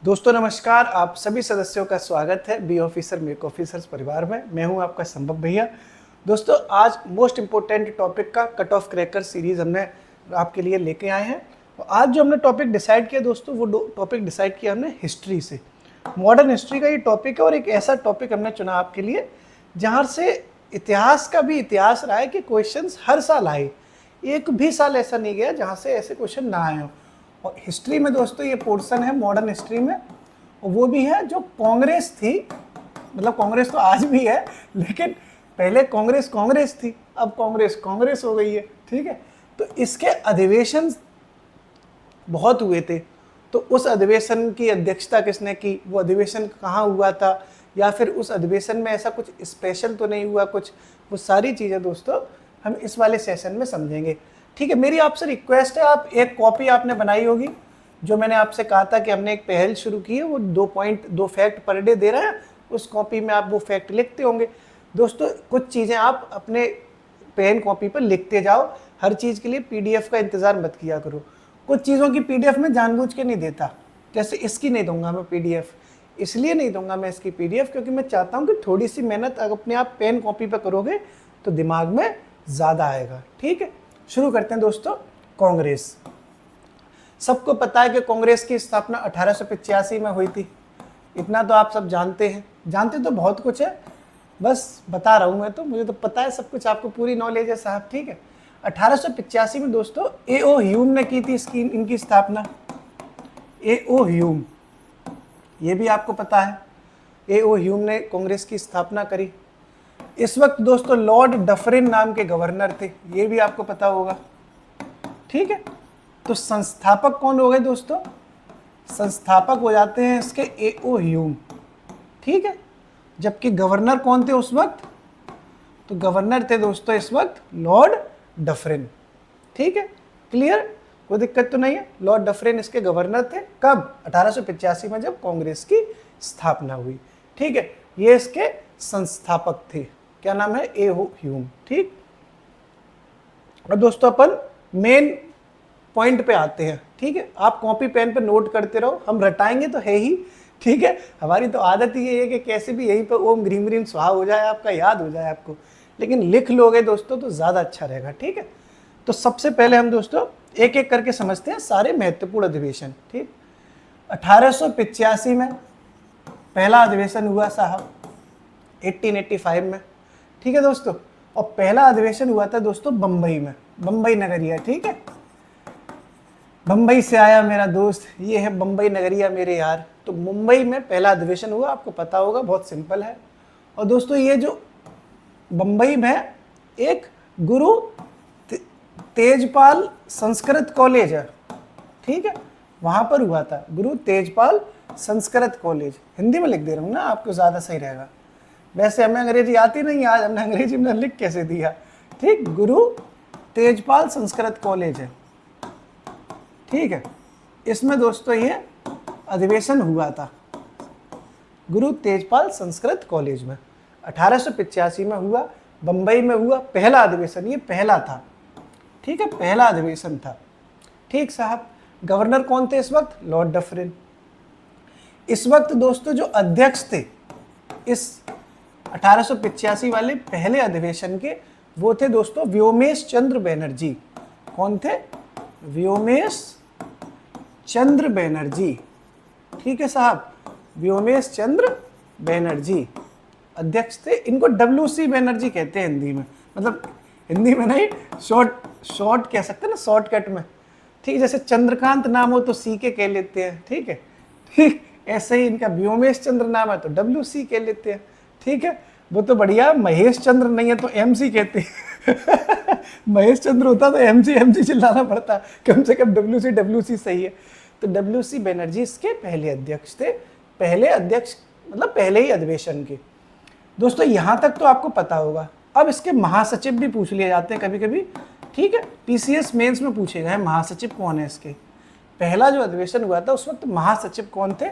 दोस्तों नमस्कार, आप सभी सदस्यों का स्वागत है बी ऑफिसर मेक ऑफिसर्स परिवार में। मैं हूं आपका संभव भैया। दोस्तों आज मोस्ट इम्पोर्टेंट टॉपिक का कट ऑफ क्रैकर सीरीज हमने आपके लिए लेके आए हैं। और आज जो हमने टॉपिक डिसाइड किया दोस्तों, वो टॉपिक डिसाइड किया हमने हिस्ट्री से। मॉडर्न हिस्ट्री का ये टॉपिक है और एक ऐसा टॉपिक हमने चुना आपके लिए जहाँ से इतिहास का भी इतिहास रहा है कि क्वेश्चन हर साल आए। एक भी साल ऐसा नहीं गया जहाँ से ऐसे क्वेश्चन ना आए हों। और हिस्ट्री में दोस्तों ये पोर्शन है मॉडर्न हिस्ट्री में, और वो भी है जो कांग्रेस थी। मतलब कांग्रेस तो आज भी है, लेकिन पहले कांग्रेस थी, अब कांग्रेस हो गई है। ठीक है, तो इसके अधिवेशन बहुत हुए थे। तो उस अधिवेशन की अध्यक्षता किसने की, वो अधिवेशन कहाँ हुआ था, या फिर उस अधिवेशन में ऐसा कुछ स्पेशल तो नहीं हुआ कुछ, वो सारी चीज़ें दोस्तों हम इस वाले सेशन में समझेंगे। ठीक है, मेरी आपसे रिक्वेस्ट है, आप एक कॉपी आपने बनाई होगी, जो मैंने आपसे कहा था कि हमने एक पहल शुरू की है, वो 2 फैक्ट पर डे दे रहे हैं। उस कॉपी में आप वो फैक्ट लिखते होंगे। दोस्तों कुछ चीज़ें आप अपने पेन कॉपी पर लिखते जाओ, हर चीज़ के लिए पीडीएफ का इंतज़ार मत किया करो। कुछ चीज़ों की पीडीएफ में जानबूझ के नहीं देता, जैसे इसकी नहीं दूंगा मैं पीडीएफ। इसलिए नहीं दूंगा मैं इसकी पीडीएफ क्योंकि मैं चाहता हूँ कि थोड़ी सी मेहनत अपने आप पेन कॉपी पर करोगे तो दिमाग में ज़्यादा आएगा। ठीक है, शुरू करते हैं दोस्तों। कांग्रेस, सबको पता है कि कांग्रेस की स्थापना 1885 में हुई थी। इतना तो आप सब जानते हैं, जानते तो बहुत कुछ है, बस बता रहा हूँ मैं, तो मुझे तो पता है सब कुछ, आपको पूरी नॉलेज है साहब। ठीक है, 1885 में दोस्तों ए.ओ. ह्यूम ने की थी इनकी स्थापना। ए.ओ. ह्यूम, ये भी आपको पता है, ए.ओ. ह्यूम ने कांग्रेस की स्थापना करी। इस वक्त दोस्तों लॉर्ड डफरिन नाम के गवर्नर थे, ये भी आपको पता होगा। ठीक है, तो संस्थापक कौन हो गए दोस्तों, संस्थापक हो जाते हैं इसके ए.ओ. ह्यूम। ठीक है, जबकि गवर्नर कौन थे उस वक्त, तो गवर्नर थे दोस्तों इस वक्त लॉर्ड डफरिन। ठीक है, क्लियर, कोई दिक्कत तो नहीं है। लॉर्ड डफरिन इसके गवर्नर थे, कब, 1885 में, जब कांग्रेस की स्थापना हुई। ठीक है, ये इसके संस्थापक थे, क्या नाम है, ए.ओ. ह्यूम। ठीक, और दोस्तों अपन मेन पॉइंट पे आते हैं। ठीक है, आप कॉपी पेन पे नोट करते रहो, हम रटाएंगे तो है ही। ठीक है, हमारी तो आदत ही है कि कैसे भी यहीं पे ओम ग्रीम ग्रीम स्वाहा हो जाए, आपका याद हो जाए आपको, लेकिन लिख लोगे दोस्तों तो ज़्यादा अच्छा रहेगा। ठीक है, तो सबसे पहले हम दोस्तों एक एक करके समझते हैं सारे महत्वपूर्ण अधिवेशन। ठीक, 1885 में पहला अधिवेशन हुआ साहब, 1885 में। ठीक है दोस्तों, और पहला अधिवेशन हुआ था दोस्तों बम्बई में, बम्बई नगरिया। ठीक है, बम्बई से आया मेरा दोस्त, ये है बम्बई नगरिया मेरे यार। तो मुंबई में पहला अधिवेशन हुआ, आपको पता होगा, बहुत सिंपल है। और दोस्तों ये जो बम्बई में एक गुरु तेजपाल संस्कृत कॉलेज है। ठीक है, वहाँ पर हुआ था, गुरु तेजपाल संस्कृत कॉलेज। हिंदी में लिख दे रहा हूँ ना, आपको ज़्यादा सही रहेगा। वैसे हमें अंग्रेजी आती नहीं, आज हमने अंग्रेजी में लिख कैसे दिया। ठीक, गुरु तेजपाल संस्कृत कॉलेज है। ठीक है, इसमें दोस्तों ये अधिवेशन हुआ था गुरु तेजपाल संस्कृत कॉलेज में, 1885 में हुआ, बम्बई में हुआ पहला अधिवेशन, ये पहला था। ठीक है, पहला अधिवेशन था। ठीक साहब, गवर्नर कौन थे इस वक्त, लॉर्ड डफरिन। इस वक्त दोस्तों जो अध्यक्ष थे इस 1885 वाले पहले अधिवेशन के, वो थे दोस्तों व्योमेश चंद्र बनर्जी। कौन थे, व्योमेश चंद्र बनर्जी। ठीक है साहब, व्योमेश चंद्र बनर्जी अध्यक्ष थे। इनको डब्ल्यू.सी. बनर्जी कहते हैं हिंदी में, मतलब हिंदी में नहीं, शॉर्ट कह सकते हैं ना, शॉर्टकट में। ठीक, जैसे चंद्रकांत नाम हो तो सी के कह लेते हैं। ठीक है, ठीक, ऐसे ही इनका व्योमेश चंद्र नाम है तो डब्ल्यू.सी. कह लेते हैं। ठीक है, वो तो बढ़िया, महेश चंद्र नहीं है तो एम.सी. कहते हैं। महेश चंद्र होता तो एम.सी. चिल्लाना पड़ता, कम से कम डब्ल्यू.सी. सही है। तो डब्ल्यू.सी. बनर्जी इसके पहले अध्यक्ष थे, पहले अध्यक्ष मतलब पहले ही अधिवेशन के। दोस्तों यहाँ तक तो आपको पता होगा। अब इसके महासचिव भी पूछ लिए जाते हैं कभी कभी। ठीक है, पीसीएस मेंस में पूछे गए महासचिव कौन है इसके। पहला जो अधिवेशन हुआ था उस वक्त महासचिव कौन थे,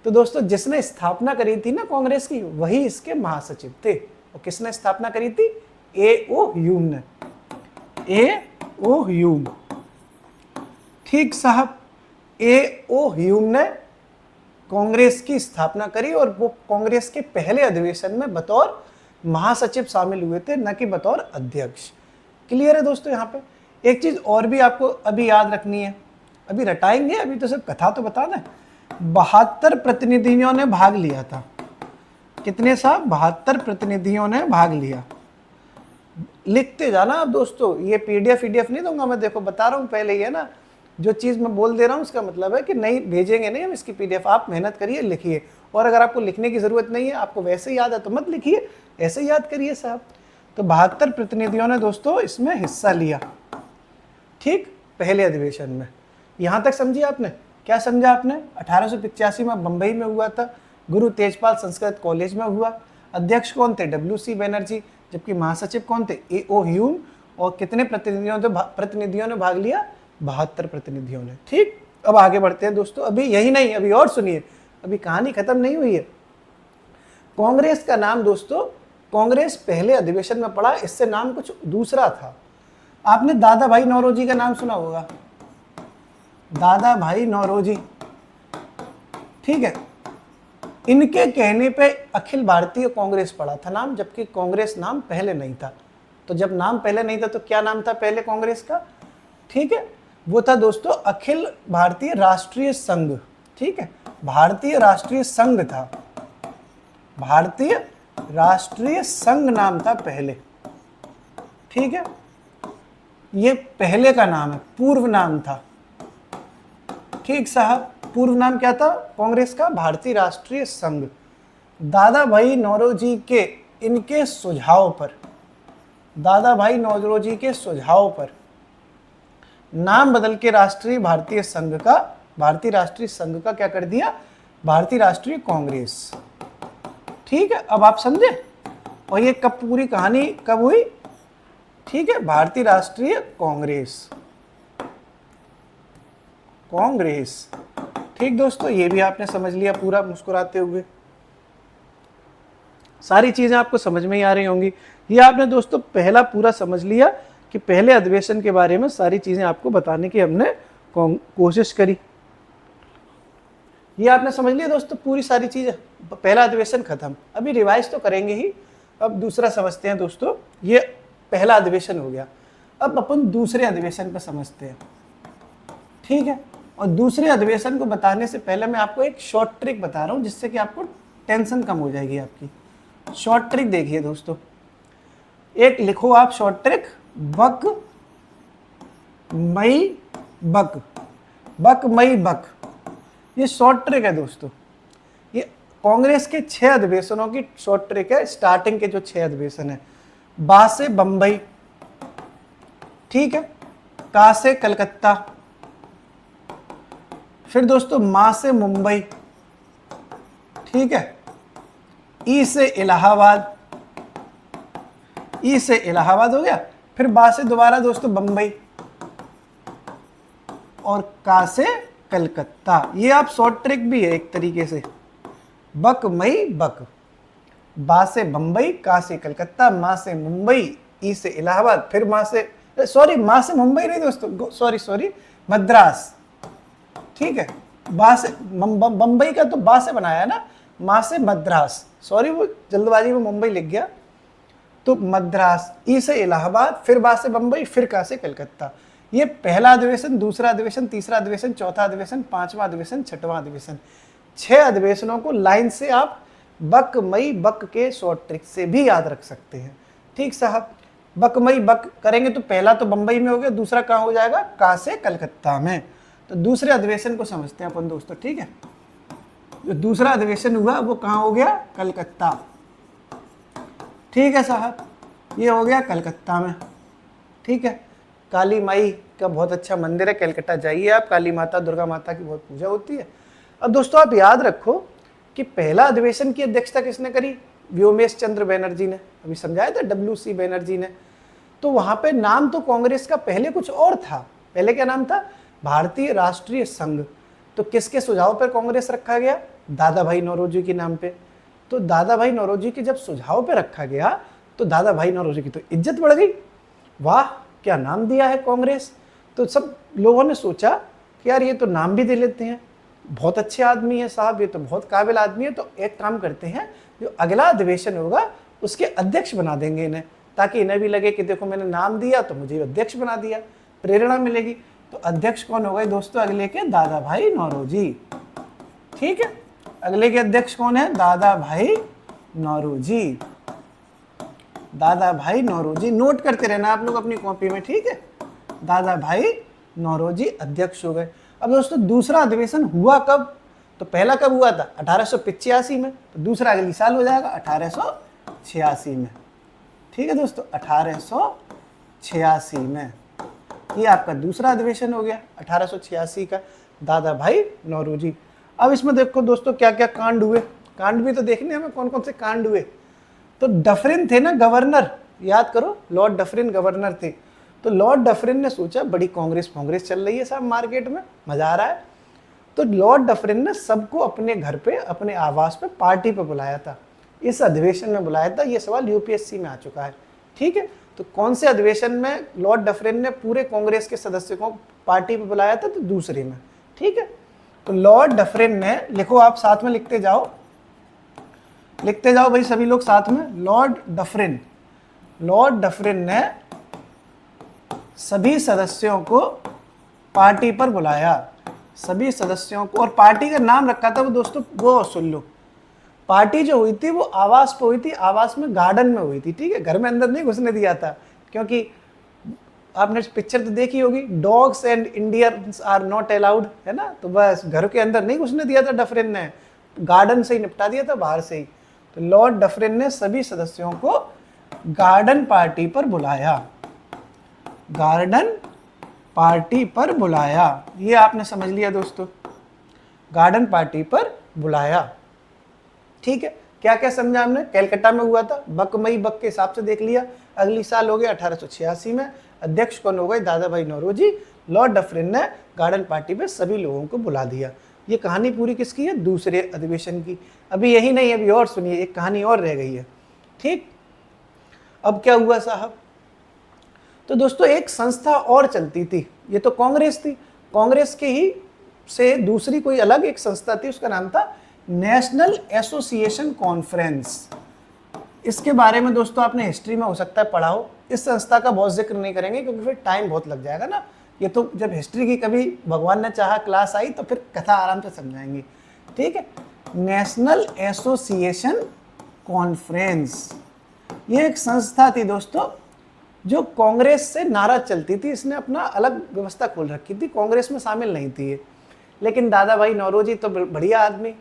तो दोस्तों जिसने स्थापना करी थी ना कांग्रेस की, वही इसके महासचिव थे। और किसने स्थापना करी थी, ए.ओ. ह्यूम ने, ए.ओ. ह्यूम। ठीक साहब, ए.ओ. ह्यूम ने कांग्रेस की स्थापना करी और वो कांग्रेस के पहले अधिवेशन में बतौर महासचिव शामिल हुए थे, न कि बतौर अध्यक्ष। क्लियर है दोस्तों? यहाँ पे एक चीज और भी आपको अभी याद रखनी है, अभी रटाएंगे, अभी तो सिर्फ कथा तो बता दें। 72 प्रतिनिधियों ने भाग लिया था। कितने साहब? 72 प्रतिनिधियों ने भाग लिया। लिखते जाना आप दोस्तों, ये पीडीएफ नहीं दूंगा मैं, देखो बता रहा हूँ पहले ही है ना, जो चीज़ मैं बोल दे रहा हूँ उसका मतलब है कि नहीं भेजेंगे नहीं हम इसकी पीडीएफ, आप मेहनत करिए, लिखिए। और अगर आपको लिखने की ज़रूरत नहीं है, आपको वैसे याद है तो मत लिखिए, ऐसे याद करिए साहब। तो 72 प्रतिनिधियों ने दोस्तों इसमें हिस्सा लिया, ठीक, पहले अधिवेशन में। यहाँ तक समझिए आपने? क्या समझा आपने? 1885 में बम्बई में हुआ था, गुरु तेजपाल संस्कृत कॉलेज में हुआ। अध्यक्ष कौन थे? WC बनर्जी। जबकि महासचिव कौन थे? A.O. ह्यूम। और कितने प्रतिनिधियों ने भाग लिया? 72 प्रतिनिधियों ने। ठीक, अब आगे बढ़ते हैं दोस्तों। अभी यही नहीं, अभी और सुनिए, अभी कहानी खत्म नहीं हुई है। कांग्रेस का नाम दोस्तों, कांग्रेस पहले अधिवेशन में पड़ा, इससे नाम कुछ दूसरा था। आपने दादा भाई नौरोजी का नाम सुना होगा, दादा भाई नौरोजी, ठीक है। इनके कहने पे अखिल भारतीय कांग्रेस पड़ा था नाम, जबकि कांग्रेस नाम पहले नहीं था। तो जब नाम पहले नहीं था तो क्या नाम था पहले कांग्रेस का? ठीक है, वो था दोस्तों अखिल भारतीय राष्ट्रीय संघ। ठीक है, भारतीय राष्ट्रीय संघ था, भारतीय राष्ट्रीय संघ नाम था पहले। ठीक है, ये पहले का नाम है, पूर्व नाम था। ठीक साहब, पूर्व नाम क्या था कांग्रेस का? भारतीय राष्ट्रीय संघ। दादा भाई नौरोजी के इनके सुझाव पर, दादा भाई नौरोजी के सुझाव पर नाम बदल के राष्ट्रीय भारतीय संघ का, भारतीय राष्ट्रीय संघ का क्या कर दिया? भारतीय राष्ट्रीय कांग्रेस। ठीक है, अब आप समझे? और ये कब पूरी कहानी कब हुई? ठीक है, भारतीय राष्ट्रीय कांग्रेस, कांग्रेस। ठीक दोस्तों, ये भी आपने समझ लिया पूरा मुस्कुराते हुए। सारी चीजें आपको समझ में ही आ रही होंगी। ये आपने दोस्तों पहला पूरा समझ लिया कि पहले अधिवेशन के बारे में सारी चीजें आपको बताने की हमने कोशिश करी। ये आपने समझ लिया दोस्तों पूरी सारी चीजें। पहला अधिवेशन खत्म, अभी रिवाइज तो करेंगे ही। अब दूसरा समझते हैं दोस्तों। ये पहला अधिवेशन हो गया, अब अपन दूसरे अधिवेशन पर समझते हैं। ठीक है, और दूसरे अधिवेशन को बताने से पहले मैं आपको एक शॉर्ट ट्रिक बता रहा हूं, जिससे कि आपको टेंशन कम हो जाएगी आपकी। शॉर्ट ट्रिक देखिए दोस्तों, एक लिखो आप शॉर्ट ट्रिक, बक मई बक, बक मई बक। ये शॉर्ट ट्रिक है दोस्तों, ये कांग्रेस के 6 अधिवेशनों की शॉर्ट ट्रिक है। स्टार्टिंग के जो 6 अधिवेशन है, बा से बंबई, ठीक है, का से कलकत्ता, फिर दोस्तों मा से मुंबई, ठीक है, ई से इलाहाबाद, ई से इलाहाबाद हो गया, फिर बा से दोबारा दोस्तों बंबई, और का से कलकत्ता। ये आप शॉर्ट ट्रिक भी है एक तरीके से, बक मई बक, बा से बंबई, का से कलकत्ता, मा से मुंबई, ई से इलाहाबाद, फिर मा से, सॉरी मा से मुंबई नहीं दोस्तों, सॉरी मद्रास। ठीक है, बा से बंबई का तो बा से बनाया ना, मा से मद्रास, सॉरी वो जल्दबाजी में मुंबई लिख गया, तो मद्रास, ई से इलाहाबाद, फिर बा से बंबई, फिर का से कलकत्ता। ये पहला अधिवेशन, दूसरा अधिवेशन, तीसरा अधिवेशन, चौथा अधिवेशन, पांचवा अधिवेशन, छठवां अधिवेशन। 6 अधिवेशनों को लाइन से आप बक मई बक के शॉर्ट ट्रिक से भी याद रख सकते हैं। ठीक साहब, बक मई बक करेंगे तो पहला तो बंबई में हो गया, दूसरा कहाँ हो जाएगा? का से कलकत्ता में। तो दूसरे अधिवेशन को समझते हैं अपन दोस्तों। ठीक है, जो दूसरा अधिवेशन हुआ वो कहाँ हो गया? कलकत्ता। ठीक है साहब, ये हो गया कलकत्ता में। ठीक है, काली माई का बहुत अच्छा मंदिर है, कलकत्ता जाइए आप, काली माता दुर्गा माता की बहुत पूजा होती है। अब दोस्तों आप याद रखो कि पहला अधिवेशन की अध्यक्षता किसने करी? व्योमेश चंद्र बनर्जी ने, अभी समझाया था, WC बनर्जी ने। तो वहां पे नाम तो कांग्रेस का पहले कुछ और था, पहले क्या नाम था? भारतीय राष्ट्रीय संघ। तो किसके सुझाव पर कांग्रेस रखा गया? दादा भाई नौरोजी के नाम पे। तो दादा भाई नौरोजी के जब सुझाव पे रखा गया तो दादा भाई नौरोजी की तो इज्जत बढ़ गई, वाह क्या नाम दिया है कांग्रेस। तो सब लोगों ने सोचा कि यार ये तो नाम भी दे लेते हैं, बहुत अच्छे आदमी है साहब, ये तो बहुत काबिल आदमी है, तो एक काम करते हैं, जो अगला अधिवेशन होगा उसके अध्यक्ष बना देंगे इन्हें, ताकि इन्हें भी लगे कि देखो मैंने नाम दिया तो मुझे अध्यक्ष बना दिया, प्रेरणा मिलेगी। तो अध्यक्ष कौन हो गए दोस्तों अगले के? दादा भाई नौरोजी। ठीक है, अगले के अध्यक्ष कौन है? दादा भाई नौरोजी। दादा भाई नौरोजी, नोट करते रहना आप लोग अपनी कॉपी में, ठीक है। दादा भाई नौरोजी अध्यक्ष हो गए। अब दोस्तों दूसरा अधिवेशन हुआ कब? तो पहला कब हुआ था? 1885 में, तो दूसरा अगली साल हो जाएगा 1886 में। ठीक है दोस्तों, 1886 में ये आपका दूसरा अधिवेशन हो गया 1886 का, दादा भाई नौरोजी। अब इसमें देखो दोस्तों क्या क्या कांड हुए, कांड भी तो देखने हमें कौन कौन से कांड हुए। तो डफरिन थे ना गवर्नर, याद करो, लॉर्ड डफरिन गवर्नर थे। तो लॉर्ड डफरिन ने सोचा बड़ी कांग्रेस चल रही है साहब मार्केट में, मजा आ रहा है। तो लॉर्ड डफरिन ने सबको अपने घर पे, अपने आवास पे, पार्टी पे बुलाया था, इस अधिवेशन में बुलाया था। ये सवाल यूपीएससी में आ चुका है, ठीक है। तो कौन से अधिवेशन में लॉर्ड डफरिन ने पूरे कांग्रेस के सदस्यों को पार्टी पे बुलाया था? तो दूसरे में, ठीक है। तो लॉर्ड डफरिन ने, लिखो आप साथ में लिखते जाओ, लिखते जाओ भाई सभी लोग साथ में। लॉर्ड डफरिन ने सभी सदस्यों को पार्टी पर बुलाया, सभी सदस्यों को, और पार्टी का नाम रखा था वो दोस्तों, वो सुन लो, पार्टी जो हुई थी वो आवास पे हुई थी, आवास में गार्डन में हुई थी, ठीक है। घर में अंदर नहीं घुसने दिया था, क्योंकि आपने पिक्चर तो देखी होगी, dogs and Indians are not allowed, है ना। तो बस घर के अंदर नहीं घुसने दिया था डफरिन ने, गार्डन से ही निपटा दिया था, बाहर से ही। तो लॉर्ड डफरिन ने सभी सदस्यों को गार्डन पार्टी पर बुलाया, गार्डन पार्टी पर बुलाया। ये आपने समझ लिया दोस्तों, गार्डन पार्टी पर बुलाया, ठीक है। क्या क्या समझा हमने? कैलकाटा में हुआ था, बकमई बक के हिसाब से देख लिया। अगली साल हो गया 1886 में, अध्यक्ष कौन हो गए? दादा भाई नौरोजी। लॉर्ड डफरिन ने गार्डन पार्टी पे सभी लोगों को बुला दिया। ये कहानी पूरी किसकी है? दूसरे अधिवेशन की। अभी यही नहीं, अभी और सुनिए, एक कहानी और रह गई है, ठीक। अब क्या हुआ साहब? तो दोस्तों एक संस्था और चलती थी, ये तो कांग्रेस थी, कांग्रेस के ही से दूसरी कोई अलग एक संस्था थी, उसका नाम था नेशनल एसोसिएशन कॉन्फ्रेंस। इसके बारे में दोस्तों आपने हिस्ट्री में हो सकता है पढ़ा हो। इस संस्था का बहुत जिक्र नहीं करेंगे क्योंकि फिर टाइम बहुत लग जाएगा ना। ये तो जब हिस्ट्री की कभी भगवान ने चाहा क्लास आई तो फिर कथा आराम से समझाएंगे, ठीक है। नेशनल एसोसिएशन कॉन्फ्रेंस, ये एक संस्था थी दोस्तों जो कांग्रेस से नाराज चलती थी। इसने अपना अलग व्यवस्था खोल रखी थी, कांग्रेस में शामिल नहीं थी ये। लेकिन दादा भाई नौरोजी तो बढ़िया आदमी,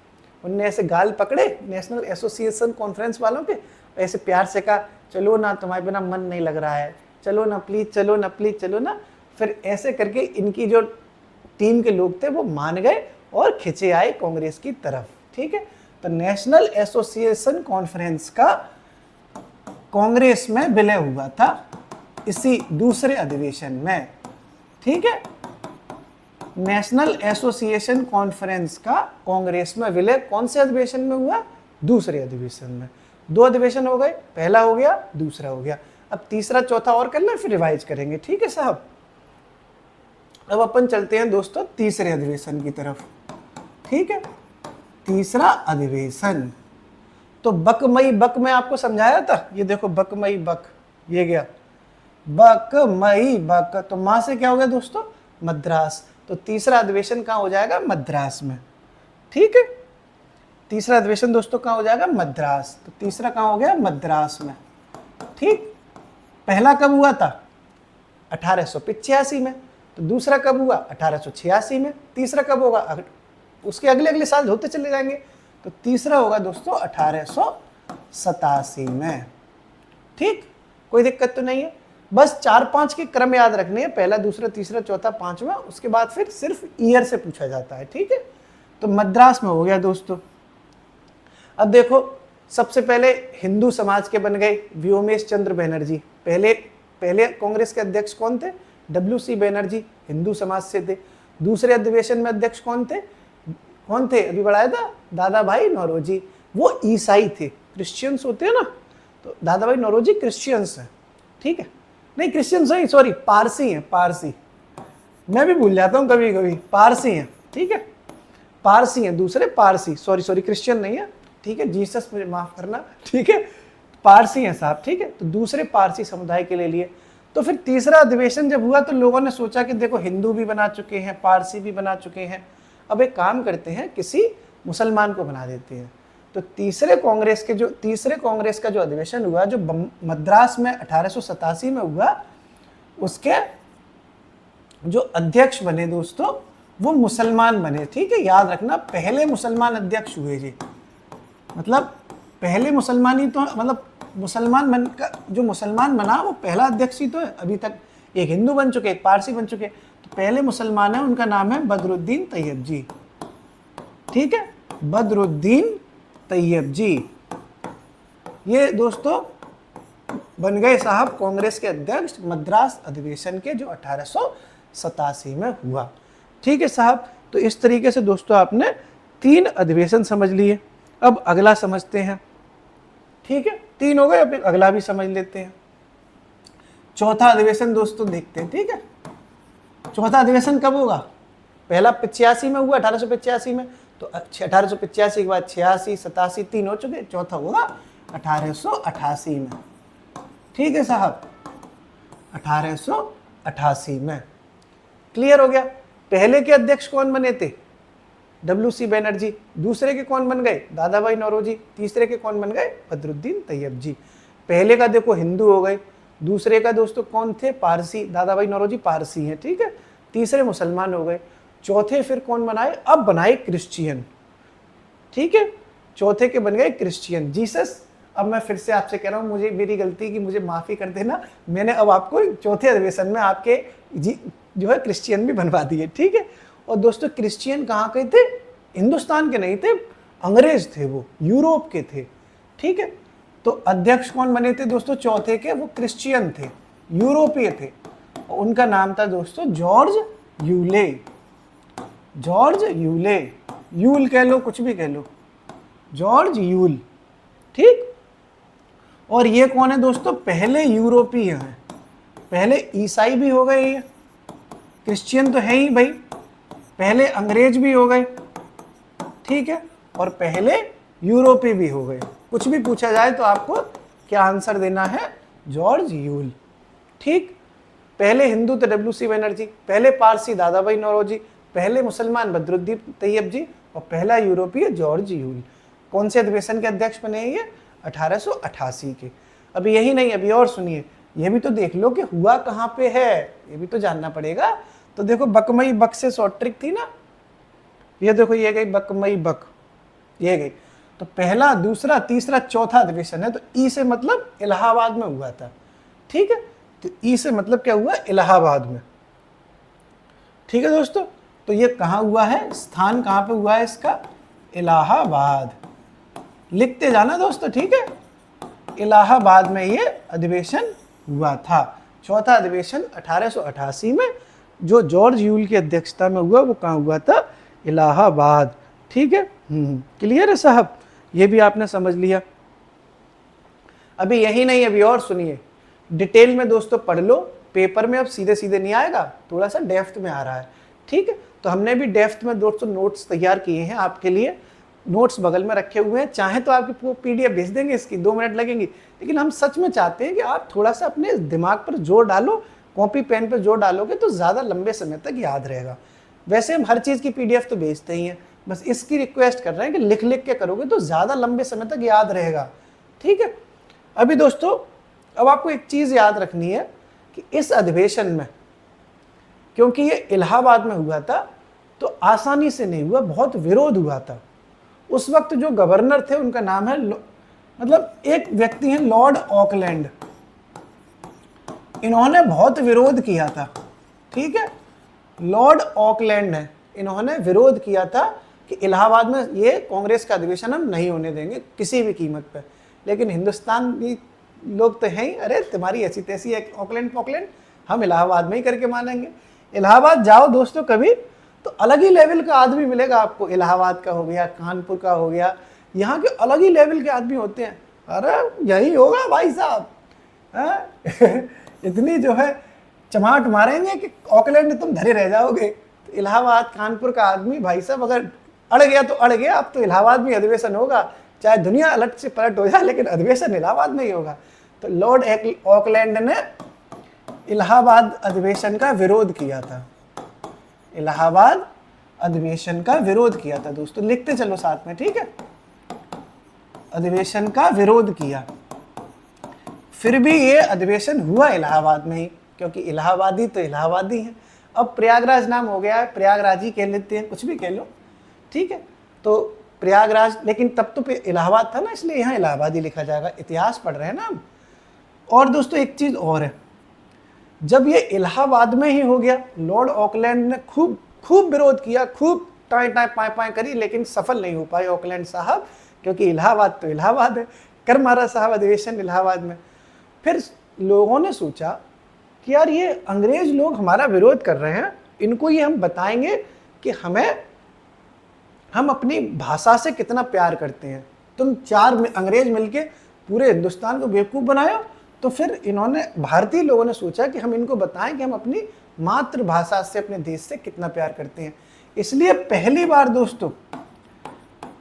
उनने ऐसे गाल पकड़े नेशनल एसोसिएशन कॉन्फ्रेंस वालों के, ऐसे प्यार से कहा चलो ना, तुम्हारे बिना मन नहीं लग रहा है, चलो ना प्लीज, चलो ना प्लीज, चलो ना। फिर ऐसे करके इनकी जो टीम के लोग थे वो मान गए और खिंचे आए कांग्रेस की तरफ, ठीक है। तो नेशनल एसोसिएशन कॉन्फ्रेंस का कांग्रेस में विलय हुआ था इसी दूसरे अधिवेशन में, ठीक है। नेशनल एसोसिएशन कॉन्फ्रेंस का कांग्रेस में विलय कौन से अधिवेशन में हुआ? दूसरे अधिवेशन में। दो अधिवेशन हो गए, पहला हो गया, दूसरा हो गया। अब तीसरा चौथा और करना, फिर रिवाइज करेंगे, ठीक है साहब। अब अपन चलते हैं दोस्तों तीसरे अधिवेशन की तरफ, ठीक है। तीसरा अधिवेशन, तो बकमई बक में आपको समझाया था, ये देखो बकमई बक, ये गया बकमई बक, तो मां से क्या हो गया दोस्तों? मद्रास। तो तीसरा अधिवेशन कहाँ हो जाएगा? मद्रास में, ठीक है। तीसरा अधिवेशन दोस्तों कहाँ हो जाएगा? मद्रास। तो तीसरा कहाँ हो गया? मद्रास में, ठीक। पहला कब हुआ था? 1885 में। तो दूसरा कब हुआ? 1886 में। तीसरा कब होगा? उसके अगले अगले साल होते चले जाएंगे। तो तीसरा होगा दोस्तों 1887 में, ठीक। कोई दिक्कत तो नहीं है, बस 4-5 के क्रम याद रखने हैं, पहला, दूसरा, तीसरा, चौथा, पांचवा। उसके बाद फिर सिर्फ ईयर से पूछा जाता है, ठीक है। तो मद्रास में हो गया दोस्तों। अब देखो, सबसे पहले हिंदू समाज के बन गए व्योमेश चंद्र बनर्जी। पहले कांग्रेस के अध्यक्ष कौन थे? WC बनर्जी, हिंदू समाज से थे। दूसरे अधिवेशन में अध्यक्ष कौन थे? अभी बढ़ाया था, दादा भाई नौरोजी। वो ईसाई थे, क्रिश्चियंस होते हैं ना, तो दादा भाई नौरोजी क्रिश्चियंस हैं, ठीक है। नहीं क्रिश्चियंस नहीं, सॉरी, पारसी हैं, पारसी। मैं भी भूल जाता हूँ कभी कभी, पारसी हैं, ठीक है। पारसी हैं, दूसरे पारसी, सॉरी क्रिश्चियन नहीं है, ठीक है, जीसस मुझे माफ करना, ठीक है, पारसी हैं साहब, ठीक है, तो दूसरे पारसी समुदाय के ले लिए। तो फिर तीसरा अधिवेशन जब हुआ तो लोगों ने सोचा कि देखो हिंदू भी बना चुके हैं, पारसी भी बना चुके हैं, अब एक काम करते हैं किसी मुसलमान को बना देते हैं। तो तीसरे कांग्रेस का जो अधिवेशन हुआ, जो मद्रास में 1887 में हुआ, उसके जो अध्यक्ष बने दोस्तों वो मुसलमान बने, ठीक है, याद रखना, पहले मुसलमान अध्यक्ष हुए जी, मतलब पहले मुसलमान ही तो, मतलब जो मुसलमान बना वो पहला अध्यक्ष ही तो है। अभी तक एक हिंदू बन चुके, एक पारसी बन चुके, तो पहले मुसलमान है, उनका नाम है बदरुद्दीन तैयब जी, ठीक है, बदरुद्दीन तैयब जी। ये दोस्तों बन गए साहब कांग्रेस के अध्यक्ष मद्रास अधिवेशन के, जो 1887 में हुआ, ठीक है साहब। तो इस तरीके से दोस्तों आपने 3 अधिवेशन समझ लिए। अब अगला समझते हैं, ठीक है, 3 हो गए, अब अगला भी समझ लेते हैं। चौथा अधिवेशन दोस्तों देखते हैं, ठीक है। चौथा अधिवेशन कब होगा? पहला 85 में हुआ, 1885 में, तो 1885 के बाद 86, 87 3 हो चुके, चौथा होगा 1888 में, ठीक है साहब, 1888 में। क्लियर हो गया। पहले के अध्यक्ष कौन बने थे? WC बनर्जी। दूसरे के कौन बन गए? दादा भाई नौरोजी। तीसरे के कौन बन गए? बदरुद्दीन तैयब जी। पहले का देखो हिंदू हो गए, दूसरे का दोस्तों कौन थे? पारसी। दादा भाई नौरोजी पारसी हैं, ठीक है। तीसरे मुसलमान हो गए। चौथे फिर कौन बनाए? अब बनाए क्रिश्चियन, ठीक है। चौथे के बन गए क्रिश्चियन, जीसस। अब मैं फिर से आपसे कह रहा हूँ, मुझे मेरी गलती की मुझे माफ़ी कर देना, मैंने अब आपको चौथे अधिवेशन में आपके जो है क्रिश्चियन भी बनवा दिए, ठीक है। और दोस्तों क्रिश्चियन कहाँ के थे? हिंदुस्तान के नहीं थे, अंग्रेज थे, वो यूरोप के थे, ठीक है। तो अध्यक्ष कौन बने थे दोस्तों चौथे के? वो क्रिश्चियन थे, यूरोपीय थे। उनका नाम था दोस्तों George Yule. George Yule, you'll कह लो, कुछ भी कह लो, जॉर्ज यूल, ठीक। और ये कौन है दोस्तों? पहले यूरोपीय हैं, पहले ईसाई भी हो गए, ये क्रिश्चियन तो है ही भाई, पहले अंग्रेज भी हो गए, ठीक है, और पहले यूरोपीय भी हो गए। कुछ भी पूछा जाए तो आपको क्या आंसर देना है? जॉर्ज यूल, ठीक। पहले हिंदू तो WC बनर्जी, पहले पारसी दादा भाई नौरोजी, पहले मुसलमान बदरुद्दीन तैयब जी, और पहला यूरोपीय जॉर्ज यूल। कौन से अधिवेशन के अध्यक्ष बने हैं ये? 1888 के। अभी यही नहीं, अभी और सुनिए, ये भी तो देख लो कि हुआ कहाँ पे है, ये भी तो जानना पड़ेगा। तो देखो बकमई बक से शॉर्ट ट्रिक थी ना, ये देखो ये गई बकमई बक, ये गई। तो पहला, दूसरा, तीसरा, चौथा अधिवेशन है, तो ई से मतलब इलाहाबाद में हुआ था, ठीक है। तो ई से मतलब क्या हुआ? इलाहाबाद में, ठीक है दोस्तों। तो ये कहाँ हुआ है? स्थान कहाँ पे हुआ है इसका? इलाहाबाद। लिखते जाना दोस्तों, ठीक है। इलाहाबाद में ये अधिवेशन हुआ था। चौथा अधिवेशन 1888 में, जो जॉर्ज यूल की अध्यक्षता में हुआ, वो कहाँ हुआ था? इलाहाबाद, ठीक है। क्लियर है साहब, ये भी आपने समझ लिया। अभी यही नहीं, अभी और सुनिए, डिटेल में दोस्तों पढ़ लो, पेपर में अब सीधे सीधे नहीं आएगा, थोड़ा सा डेप्थ में आ रहा है, ठीक है। तो हमने भी डेप्थ में दोस्तों नोट्स तैयार किए हैं आपके लिए, नोट्स बगल में रखे हुए हैं, चाहे तो आपकी PDF भेज देंगे, इसकी 2 मिनट लगेंगी, लेकिन हम सच में चाहते हैं कि आप थोड़ा सा अपने दिमाग पर जोर डालो, कॉपी पेन पर जोर डालोगे तो ज़्यादा लंबे समय तक याद रहेगा। वैसे हम हर चीज़ की PDF तो भेजते ही हैं, बस इसकी रिक्वेस्ट कर रहे हैं कि लिख लिख के करोगे तो ज़्यादा लंबे समय तक याद रहेगा, ठीक है। अभी दोस्तों अब आपको एक चीज़ याद रखनी है कि इस अधिवेशन में, क्योंकि ये इलाहाबाद में हुआ था, तो आसानी से नहीं हुआ, बहुत विरोध हुआ था। उस वक्त जो गवर्नर थे उनका नाम है, मतलब एक व्यक्ति हैं लॉर्ड ऑकलैंड, इन्होंने बहुत विरोध किया था, ठीक है। लॉर्ड ऑकलैंड है, इन्होंने विरोध किया था कि इलाहाबाद में ये कांग्रेस का अधिवेशन हम नहीं होने देंगे किसी भी कीमत पर। लेकिन हिंदुस्तान भी लोग तो हैं ही, अरे तुम्हारी ऐसी तैसी है ऑकलैंड पॉकलैंड, हम इलाहाबाद में ही करके मानेंगे। इलाहाबाद जाओ दोस्तों कभी, तो अलग ही लेवल का आदमी मिलेगा आपको। इलाहाबाद का हो गया, कानपुर का हो गया, यहाँ के अलग ही लेवल के आदमी होते हैं। अरे यही होगा भाई साहब, इतनी जो है चमाट मारेंगे कि ऑकलैंड तुम धरे रह जाओगे। तो इलाहाबाद, कानपुर का आदमी भाई साहब अगर अड़ गया तो अड़ गया, अब तो इलाहाबाद में अधिवेशन होगा, चाहे दुनिया अलट से पलट हो जाए लेकिन अधिवेशन इलाहाबाद में ही होगा। तो लॉर्ड ऑकलैंड ने इलाहाबाद अधिवेशन का विरोध किया था, इलाहाबाद अधिवेशन का विरोध किया था दोस्तों, लिखते चलो साथ में, ठीक है। अधिवेशन का विरोध किया, फिर भी ये अधिवेशन हुआ इलाहाबाद में ही, क्योंकि इलाहाबादी तो इलाहाबादी है। अब प्रयागराज नाम हो गया है, प्रयागराज ही कह लेते हैं, कुछ भी कह लो, ठीक है। तो प्रयागराज, लेकिन तब तो इलाहाबाद था ना, इसलिए यहाँ इलाहाबादी लिखा जाएगा, इतिहास पढ़ रहे हैं ना हम। और दोस्तों एक चीज़ और है, जब ये इलाहाबाद में ही हो गया, लॉर्ड ऑकलैंड ने खूब विरोध किया, खूब टाई पाए करी, लेकिन सफल नहीं हो पाए ऑकलैंड साहब, क्योंकि इलाहाबाद तो इलाहाबाद है, कर मारा साहब अधिवेशन इलाहाबाद में। फिर लोगों ने सोचा कि यार ये अंग्रेज लोग हमारा विरोध कर रहे हैं, इनको ये हम बताएंगे कि हम अपनी भाषा से कितना प्यार करते हैं। तुम 4 अंग्रेज मिलके पूरे हिंदुस्तान को बेवकूफ़ बनाए हो। तो फिर इन्होंने, भारतीय लोगों ने सोचा कि हम इनको बताएं कि हम अपनी मातृभाषा से, अपने देश से कितना प्यार करते हैं। इसलिए पहली बार दोस्तों,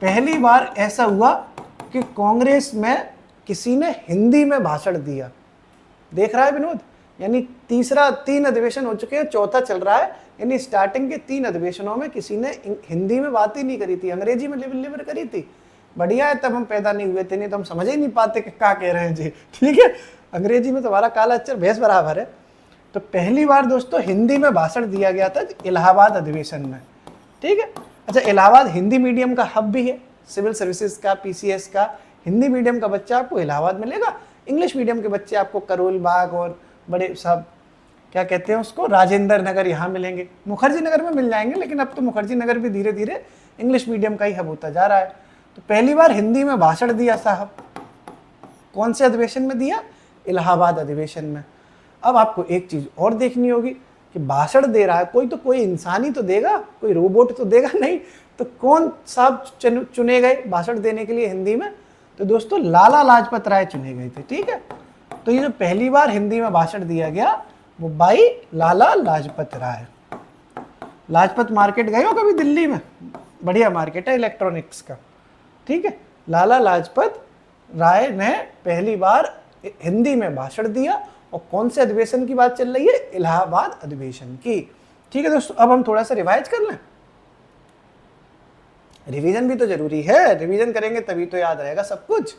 पहली बार ऐसा हुआ कि कांग्रेस में किसी ने हिंदी में भाषण दिया। देख रहा है विनोद, यानी 3 अधिवेशन हो चुके हैं, चौथा चल रहा है, यानी स्टार्टिंग के 3 अधिवेशनों में किसी ने हिंदी में बात ही नहीं करी थी, अंग्रेजी में लिबर करी थी। बढ़िया है, तब हम पैदा नहीं हुए थे, नहीं तो हम समझ ही नहीं पाते कि क्या कह रहे हैं जी, ठीक है। अंग्रेजी में तुम्हारा काला अक्षर भैंस बराबर है। तो पहली बार दोस्तों हिंदी में भाषण दिया गया था इलाहाबाद अधिवेशन में, ठीक है। अच्छा, इलाहाबाद हिंदी मीडियम का हब भी है, सिविल सर्विसेज का, पीसीएस का। हिंदी मीडियम का बच्चा आपको इलाहाबाद मिलेगा, इंग्लिश मीडियम के बच्चे आपको करोल बाग और बड़े सब क्या कहते हैं उसको, राजेंद्र नगर यहाँ मिलेंगे, मुखर्जी नगर में मिल जाएंगे, लेकिन अब तो मुखर्जी नगर भी धीरे धीरे इंग्लिश मीडियम का ही हब होता जा रहा है। तो पहली बार हिंदी में भाषण दिया साहब, कौन से अधिवेशन में दिया? इलाहाबाद अधिवेशन में। अब आपको एक चीज़ और देखनी होगी कि भाषण दे रहा है कोई, तो कोई इंसान ही तो देगा, कोई रोबोट तो देगा नहीं। तो कौन साहब चुने गए भाषण देने के लिए हिंदी में? तो दोस्तों लाला लाजपत राय चुने गए थे, ठीक है। तो ये जो पहली बार हिंदी में भाषण दिया गया वो बाई लाला लाजपत राय। लाजपत मार्केट गए हो कभी दिल्ली में? बढ़िया मार्केट है इलेक्ट्रॉनिक्स का, ठीक है। लाला लाजपत राय ने पहली बार हिंदी में भाषण दिया, और कौन से अधिवेशन की बात चल रही है? इलाहाबाद अधिवेशन की, ठीक है दोस्तों। अब हम थोड़ा सा रिवाइज कर लें, रिवीजन भी तो जरूरी है, रिवीजन करेंगे तभी तो याद रहेगा सब कुछ।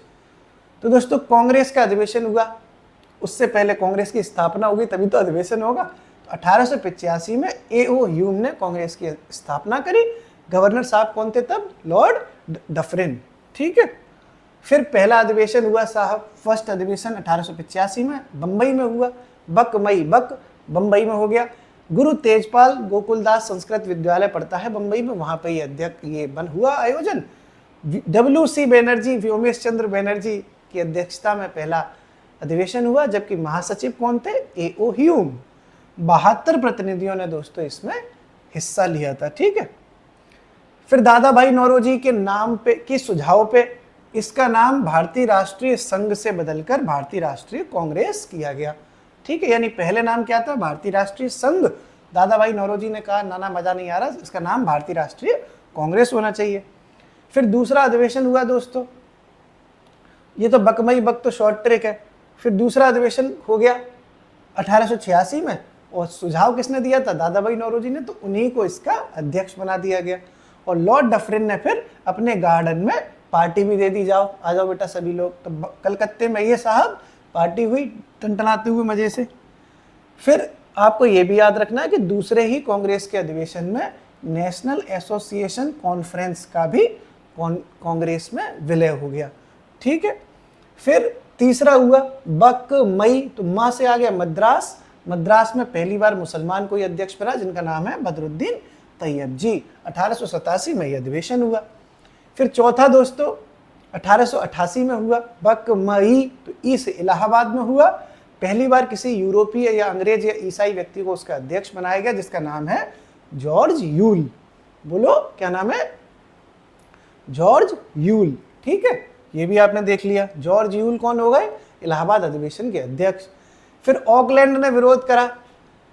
तो दोस्तों कांग्रेस का अधिवेशन हुआ, उससे पहले कांग्रेस की स्थापना होगी तभी तो अधिवेशन होगा। तो 1885 में A.O. ह्यूम ने कांग्रेस की स्थापना करी। गवर्नर साहब कौन थे तब? लॉर्ड डफरिन, ठीक है। फिर पहला अधिवेशन हुआ साहब, फर्स्ट अधिवेशन 1885 में बम्बई में हुआ, बक बम्बई में हो गया। गुरु तेजपाल गोकुलदास संस्कृत विद्यालय पढ़ता है बम्बई में, वहाँ पे ये अध्यक्ष ये बन हुआ आयोजन। WC बनर्जी, व्योमेश चंद्र बनर्जी की अध्यक्षता में पहला अधिवेशन हुआ, जबकि महासचिव कौन थे? A.O. ह्यूम। 72 प्रतिनिधियों ने दोस्तों इसमें हिस्सा लिया था, ठीक है। फिर दादा भाई नौरोजी के नाम पे, के सुझाव पे इसका नाम भारतीय राष्ट्रीय संघ से बदलकर भारतीय राष्ट्रीय कांग्रेस किया गया, ठीक है। यानी पहले नाम क्या था? भारतीय राष्ट्रीय संघ। दादा भाई नौरोजी ने कहा ना मजा नहीं आ रहा, इसका नाम भारतीय राष्ट्रीय कांग्रेस होना चाहिए। फिर दूसरा अधिवेशन हुआ दोस्तों, ये तो बक तो शॉर्ट ट्रिक है। फिर दूसरा अधिवेशन हो गया 1886 में, और सुझाव किसने दिया था? दादा भाई नौरोजी ने, तो उन्हीं को इसका अध्यक्ष बना दिया गया। और लॉर्ड डफरिन ने फिर अपने गार्डन में पार्टी भी दे दी, जाओ आ जाओ बेटा सभी लोग। तो कलकत्ते में ये साहब पार्टी हुई टनटनाते हुए मजे से। फिर आपको ये भी याद रखना है कि दूसरे ही कांग्रेस के अधिवेशन में नेशनल एसोसिएशन कॉन्फ्रेंस का भी कांग्रेस में विलय हो गया, ठीक है। फिर तीसरा हुआ मई, तो माँ से आ गया मद्रास। मद्रास में पहली बार मुसलमान कोई अध्यक्ष बना, जिनका नाम है बदरुद्दीन तैयब जी। 1887 में यह अधिवेशन हुआ। फिर चौथा दोस्तों 1888 में हुआ मई, तो ई से इलाहाबाद में हुआ। पहली बार किसी यूरोपीय या अंग्रेज या ईसाई व्यक्ति को उसका अध्यक्ष बनाया गया, जिसका नाम है जॉर्ज यूल। बोलो क्या नाम है? जॉर्ज यूल, ठीक है। ये भी आपने देख लिया, जॉर्ज यूल कौन हो गए? इलाहाबाद अधिवेशन के अध्यक्ष। फिर ऑकलैंड ने विरोध करा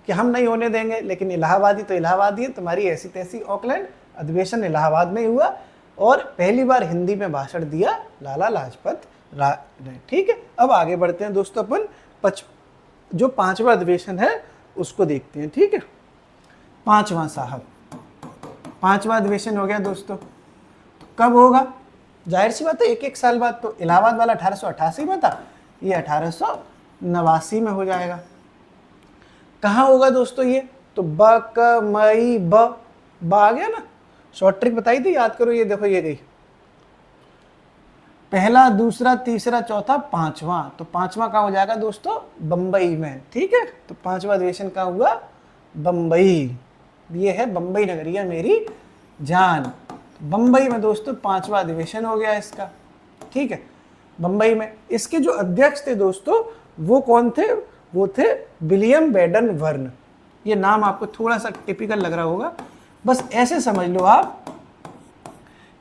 कि हम नहीं होने देंगे, लेकिन इलाहाबादी तो इलाहाबादी है, तुम्हारी ऐसी तैसी ऑकलैंड अधिवेशन इलाहाबाद में हुआ और पहली बार हिंदी में भाषण दिया लाला लाजपत राय ने। ठीक है, अब आगे बढ़ते हैं दोस्तों, अपन जो 5वां अधिवेशन है उसको देखते हैं। ठीक है, 5वां साहब, 5वां अधिवेशन हो गया दोस्तों। तो कब होगा? जाहिर सी बात है एक साल बाद। तो इलाहाबाद वाला 1888 में था, ये 1889 में हो जाएगा। कहाँ होगा दोस्तों ये? तो मई ब आ गया ना, शॉर्ट ट्रिक बताई थी, याद करो। ये देखो ये गई, पहला, दूसरा, तीसरा, चौथा, 5वां। तो 5वां कहाँ हो जाएगा दोस्तों? बम्बई में। ठीक है, तो 5वां अधिवेशन कहाँ हुआ? बम्बई। ये है बम्बई नगरिया मेरी जान। बम्बई में दोस्तों 5वां अधिवेशन हो गया इसका। ठीक है, बम्बई में इसके जो अध्यक्ष थे दोस्तों वो कौन थे? वो थे विलियम बेडन वर्न। ये नाम आपको थोड़ा सा टिपिकल लग रहा होगा, बस ऐसे समझ लो आप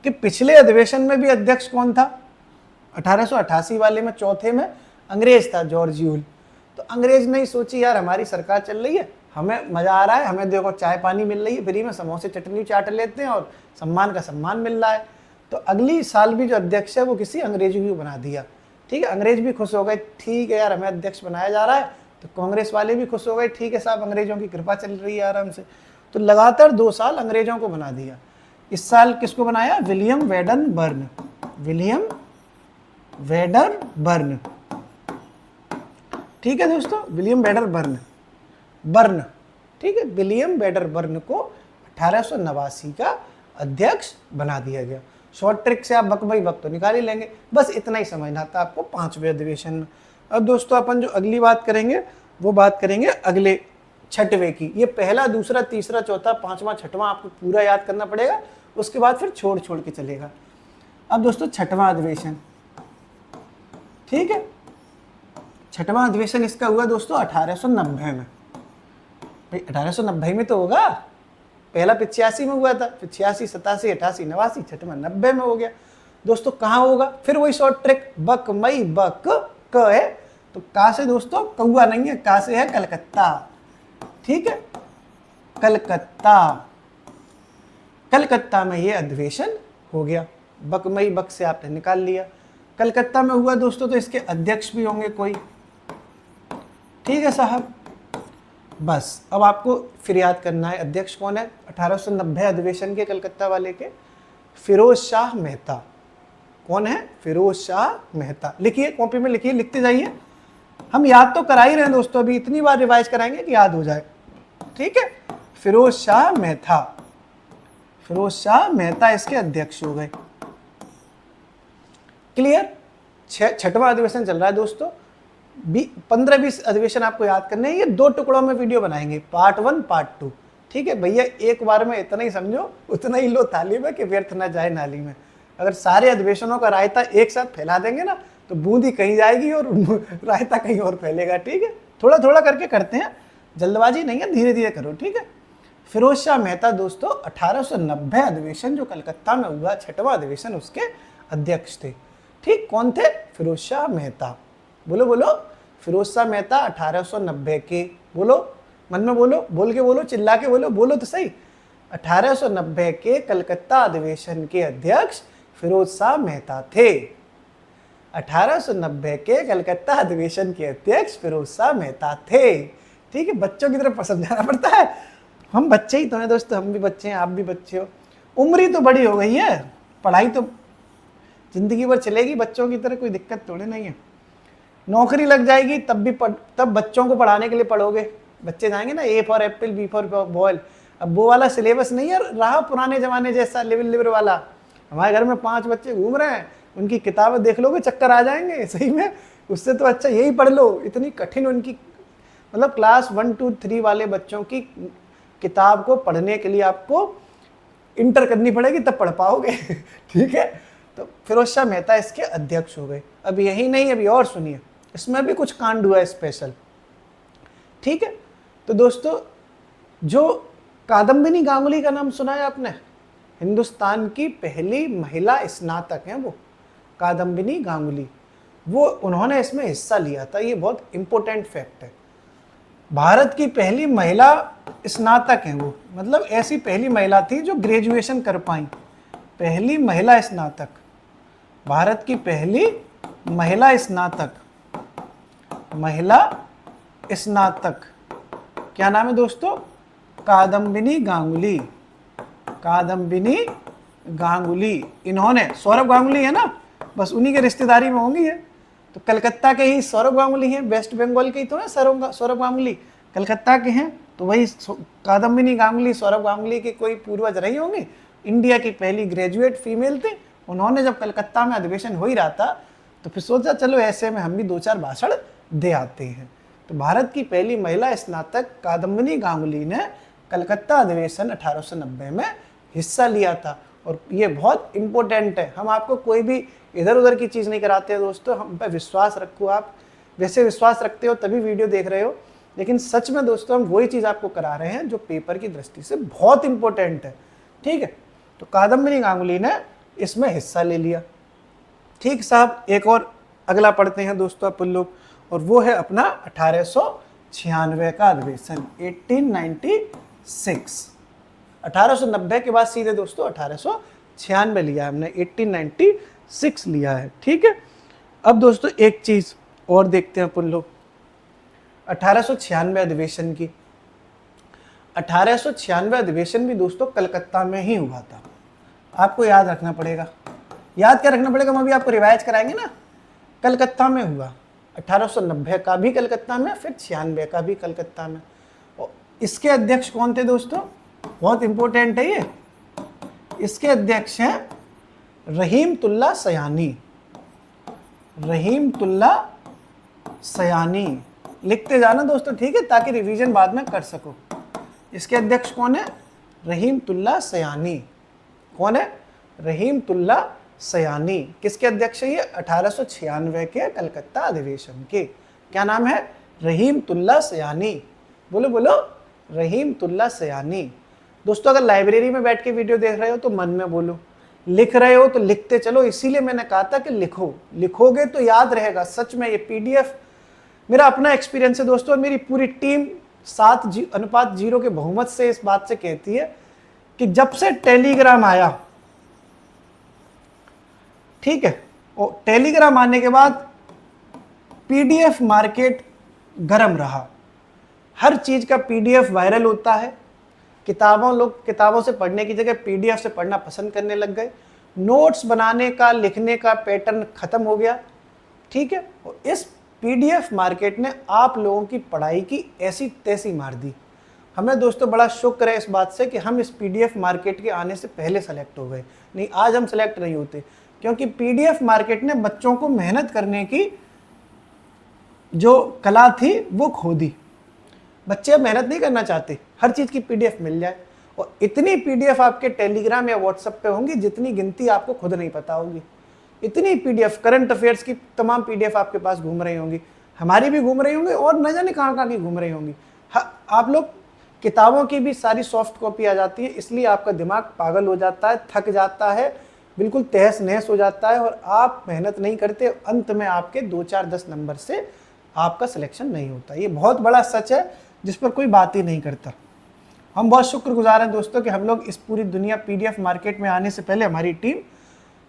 कि पिछले अधिवेशन में भी अध्यक्ष कौन था? 1888 वाले में चौथे में अंग्रेज था, जॉर्ज यूल। तो अंग्रेज ने ही सोची यार हमारी सरकार चल रही है, हमें मजा आ रहा है, हमें देखो चाय पानी मिल रही है फ्री में, समोसे चटनी चाट लेते हैं और सम्मान का सम्मान मिल रहा है। तो अगली साल भी जो अध्यक्ष है वो किसी अंग्रेज को बना दिया। ठीक है, अंग्रेज भी खुश हो गए, ठीक है यार हमें अध्यक्ष बनाया जा रहा है। तो कांग्रेस वाले भी खुश हो गए, ठीक है साहब अंग्रेजों की कृपा चल रही है आराम से। तो लगातार 2 साल अंग्रेजों को बना दिया। इस साल किसको बनाया? William Wedderburn. William Wedderburn. ठीक है दोस्तों, विलियम वेडर बर्न। ठीक है, विलियम वेडर बर्न को 1889 का अध्यक्ष बना दिया गया। शॉर्ट ट्रिक से आप बकबई बक तो निकाल ही लेंगे, बस इतना ही समझना था आपको 5वें अधिवेशन में। अब दोस्तों अपन जो अगली बात करेंगे वो बात करेंगे अगले 6वें की। ये पहला, दूसरा, तीसरा, चौथा, 5वां, 6वां आपको पूरा याद करना पड़ेगा, उसके बाद फिर छोड़ छोड़ के चलेगा। अब दोस्तों 6वां अधिवेशन, ठीक है, 6वां अधिवेशन इसका हुआ दोस्तों 1890 में। भाई 1890 में तो होगा, पहला 85 में हुआ था, फिर 86, 87, 88, 89, 6वां 90 में हो गया। दोस्तों कहाँ होगा? फिर वही शॉर्ट ट्रिक, बक मई बक क है, तो का से दोस्तों कौआ नहीं है, का से है कलकत्ता। ठीक है, कलकत्ता में ये अधिवेशन हो गया। बक मई बक से आपने निकाल लिया, कलकत्ता में हुआ दोस्तों। तो इसके अध्यक्ष भी होंगे कोई। ठीक है साहब, बस अब आपको फिर याद करना है अध्यक्ष कौन है 1890 अधिवेशन के कलकत्ता वाले के? फिरोज शाह मेहता। कौन है? फिरोज शाह मेहता। लिखिए, कॉपी में लिखिए, लिखते जाइए। हम याद तो करा ही रहे हैं दोस्तों, अभी इतनी बार रिवाइज कराएंगे कि याद हो जाए। ठीक है, फिरोज शाह मेहता। फिरोज शाह मेहता इसके अध्यक्ष हो गए। क्लियर? 6वां अधिवेशन चल रहा है दोस्तों। 15-20 अधिवेशन आपको याद करने हैं। ये 2 टुकड़ों में वीडियो बनाएंगे, पार्ट 1 पार्ट 2। ठीक है भैया, एक बार में इतना ही समझो, उतना ही लो थाली में कि व्यर्थ ना जाए नाली में। अगर सारे अधिवेशनों का रायता एक साथ फैला देंगे ना तो बूंदी कहीं जाएगी और रायता कहीं और फैलेगा। ठीक है, थोड़ा थोड़ा करके करते हैं, जल्दबाजी नहीं है, धीरे धीरे करो। ठीक है, फिरोज शाह मेहता दोस्तों 1890 अधिवेशन जो कलकत्ता में हुआ 6वां अधिवेशन, उसके अध्यक्ष थे। ठीक, कौन थे? फिरोज शाह मेहता। बोलो बोलो, फिरोज शाह मेहता 1890 के। बोलो, मन में बोलो, बोल के बोलो, चिल्ला के बोलो, बोलो तो सही। 1890 के कलकत्ता अधिवेशन के अध्यक्ष फिरोज शाह मेहता थे। 1890 के कलकत्ता अधिवेशन के अध्यक्ष फिरोज शाह मेहता थे। ठीक है, बच्चों की तरफ समझाना पड़ता है, हम बच्चे ही तो हैं दोस्तों, हम भी बच्चे हैं, आप भी बच्चे हो। उम्र ही तो बड़ी हो गई है, पढ़ाई तो जिंदगी भर चलेगी, बच्चों की तरह कोई दिक्कत थोड़ी नहीं है। नौकरी लग जाएगी तब बच्चों को पढ़ाने के लिए पढ़ोगे। बच्चे जाएंगे ना, A for apple, B for boil. अब वो वाला सिलेबस नहीं है रहा पुराने जमाने जैसा लिवर वाला। हमारे घर में 5 बच्चे घूम रहे हैं, उनकी किताबें देख लोगे चक्कर आ जाएंगे सही में। उससे तो अच्छा यही पढ़ लो। इतनी कठिन उनकी, मतलब क्लास 1, 2, 3 वाले बच्चों की किताब को पढ़ने के लिए आपको इंटर करनी पड़ेगी, तब पढ़ पाओगे। ठीक है, तो फिरोज शाह मेहता इसके अध्यक्ष हो गए। अब यही नहीं, अभी और सुनिए, इसमें भी कुछ कांड हुआ है स्पेशल। ठीक है, तो दोस्तों जो कादम्बिनी गांगुली का नाम सुना है आपने? हिंदुस्तान की पहली महिला स्नातक हैं वो, कादम्बिनी गांगुली। वो उन्होंने इसमें हिस्सा लिया था, ये बहुत इंपॉर्टेंट फैक्ट है। भारत की पहली महिला स्नातक हैं वो, मतलब ऐसी पहली महिला थी जो ग्रेजुएशन कर पाई, पहली महिला स्नातक, भारत की पहली महिला स्नातक, महिला स्नातक, क्या नाम है दोस्तों? कादम्बिनी गांगुली, कादम्बिनी गांगुली। इन्होंने, सौरभ गांगुली है ना, बस उन्हीं के रिश्तेदारी में होंगी है, तो कलकत्ता के ही सौरभ गांगुली हैं, वेस्ट बंगाल के ही तो है सौरभ गांगुली, कलकत्ता के हैं, तो वही कादम्बिनी गांगुली सौरभ गांगुली के कोई पूर्वज रही होंगी। इंडिया की पहली ग्रेजुएट फीमेल थी। उन्होंने जब कलकत्ता में अधिवेशन हो ही रहा था तो फिर सोचा चलो ऐसे में हम भी 2-4 भाषण दे आते हैं। तो भारत की पहली महिला स्नातक कादम्बिनी गांगुली ने कलकत्ता अधिवेशन 1890 में हिस्सा लिया था। और ये बहुत इंपॉर्टेंट है, हम आपको कोई भी इधर उधर की चीज़ नहीं कराते हैं दोस्तों, हम पे विश्वास रखो। आप वैसे विश्वास रखते हो तभी वीडियो देख रहे हो, लेकिन सच में दोस्तों हम वही चीज़ आपको करा रहे हैं जो पेपर की दृष्टि से बहुत इंपॉर्टेंट है। ठीक है, तो कादम्बिनी गांगुली ने इसमें हिस्सा ले लिया। ठीक साहब, एक और अगला पढ़ते हैं दोस्तों अपन लोग, और वो है अपना 1896 का अधिवेशन, 1896। 1890 के बाद सीधे दोस्तों 1896 लिया है हमने, 1896 लिया है। ठीक है, अब दोस्तों एक चीज और देखते हैं अपन लोग 1896 अधिवेशन की। 1896 अधिवेशन भी दोस्तों कलकत्ता में ही हुआ था। आपको याद रखना पड़ेगा, याद क्या रखना पड़ेगा, हम अभी आपको रिवाइज कराएंगे ना। कलकत्ता में हुआ, 1890 का भी कलकत्ता में, फिर 96 का भी कलकत्ता में। और इसके अध्यक्ष कौन थे दोस्तों? बहुत इंपॉर्टेंट है ये। इसके अध्यक्ष हैं रहीमतुल्ला सयानी, रहीमतुल्ला सयानी। लिखते जाना दोस्तों, ठीक है, ताकि रिवीजन बाद में कर सको। इसके अध्यक्ष कौन है? रहीमतुल्ला सयानी। कौन है? रहीमतुल्ला सयानी। किसके अध्यक्ष है ये? 1896 के कलकत्ता अधिवेशन के। क्या नाम है? रहीमतुल्ला सयानी। बोलो बोलो, रहीमतुल्ला सयानी। दोस्तों अगर लाइब्रेरी में बैठ के वीडियो देख रहे हो तो मन में बोलो, लिख रहे हो तो लिखते चलो, इसीलिए मैंने कहा था कि लिखो, लिखोगे तो याद रहेगा। सच में ये पीडीएफ मेरा अपना एक्सपीरियंस है दोस्तों, और मेरी पूरी टीम 7:0 के बहुमत से इस बात से कहती है कि जब से टेलीग्राम आया, ठीक है, और टेलीग्राम आने के बाद पीडीएफ मार्केट गर्म रहा। हर चीज का पीडीएफ वायरल होता है। लोग किताबों से पढ़ने की जगह पीडीएफ से पढ़ना पसंद करने लग गए। नोट्स बनाने का, लिखने का पैटर्न खत्म हो गया। ठीक है, और इस पीडीएफ मार्केट ने आप लोगों की पढ़ाई की ऐसी तैसी मार दी। हमें दोस्तों बड़ा शुक्र है इस बात से कि हम इस पीडीएफ मार्केट के आने से पहले सेलेक्ट हो गए, नहीं आज हम सेलेक्ट नहीं होते, क्योंकि पीडीएफ मार्केट ने बच्चों को मेहनत करने की जो कला थी वो खो दी। बच्चे अब मेहनत नहीं करना चाहते, हर चीज़ की पीडीएफ मिल जाए। और इतनी पीडीएफ आपके टेलीग्राम या व्हाट्सएप पे होंगी जितनी गिनती आपको खुद नहीं पता होगी। इतनी पीडीएफ, करंट अफेयर्स की तमाम पीडीएफ आपके पास घूम रही होंगी, हमारी भी घूम रही होंगी, और न जाने कहाँ की घूम रही होंगी। आप लोग किताबों की भी सारी सॉफ्ट कॉपी आ जाती है, इसलिए आपका दिमाग पागल हो जाता है, थक जाता है, बिल्कुल तहस नहस हो जाता है, और आप मेहनत नहीं करते। अंत में आपके 2-4-10 नंबर से आपका सिलेक्शन नहीं होता। ये बहुत बड़ा सच है जिस पर कोई बात ही नहीं करता। हम बहुत शुक्रगुजार हैं दोस्तों कि हम लोग इस पूरी दुनिया पीडीएफ मार्केट में आने से पहले हमारी टीम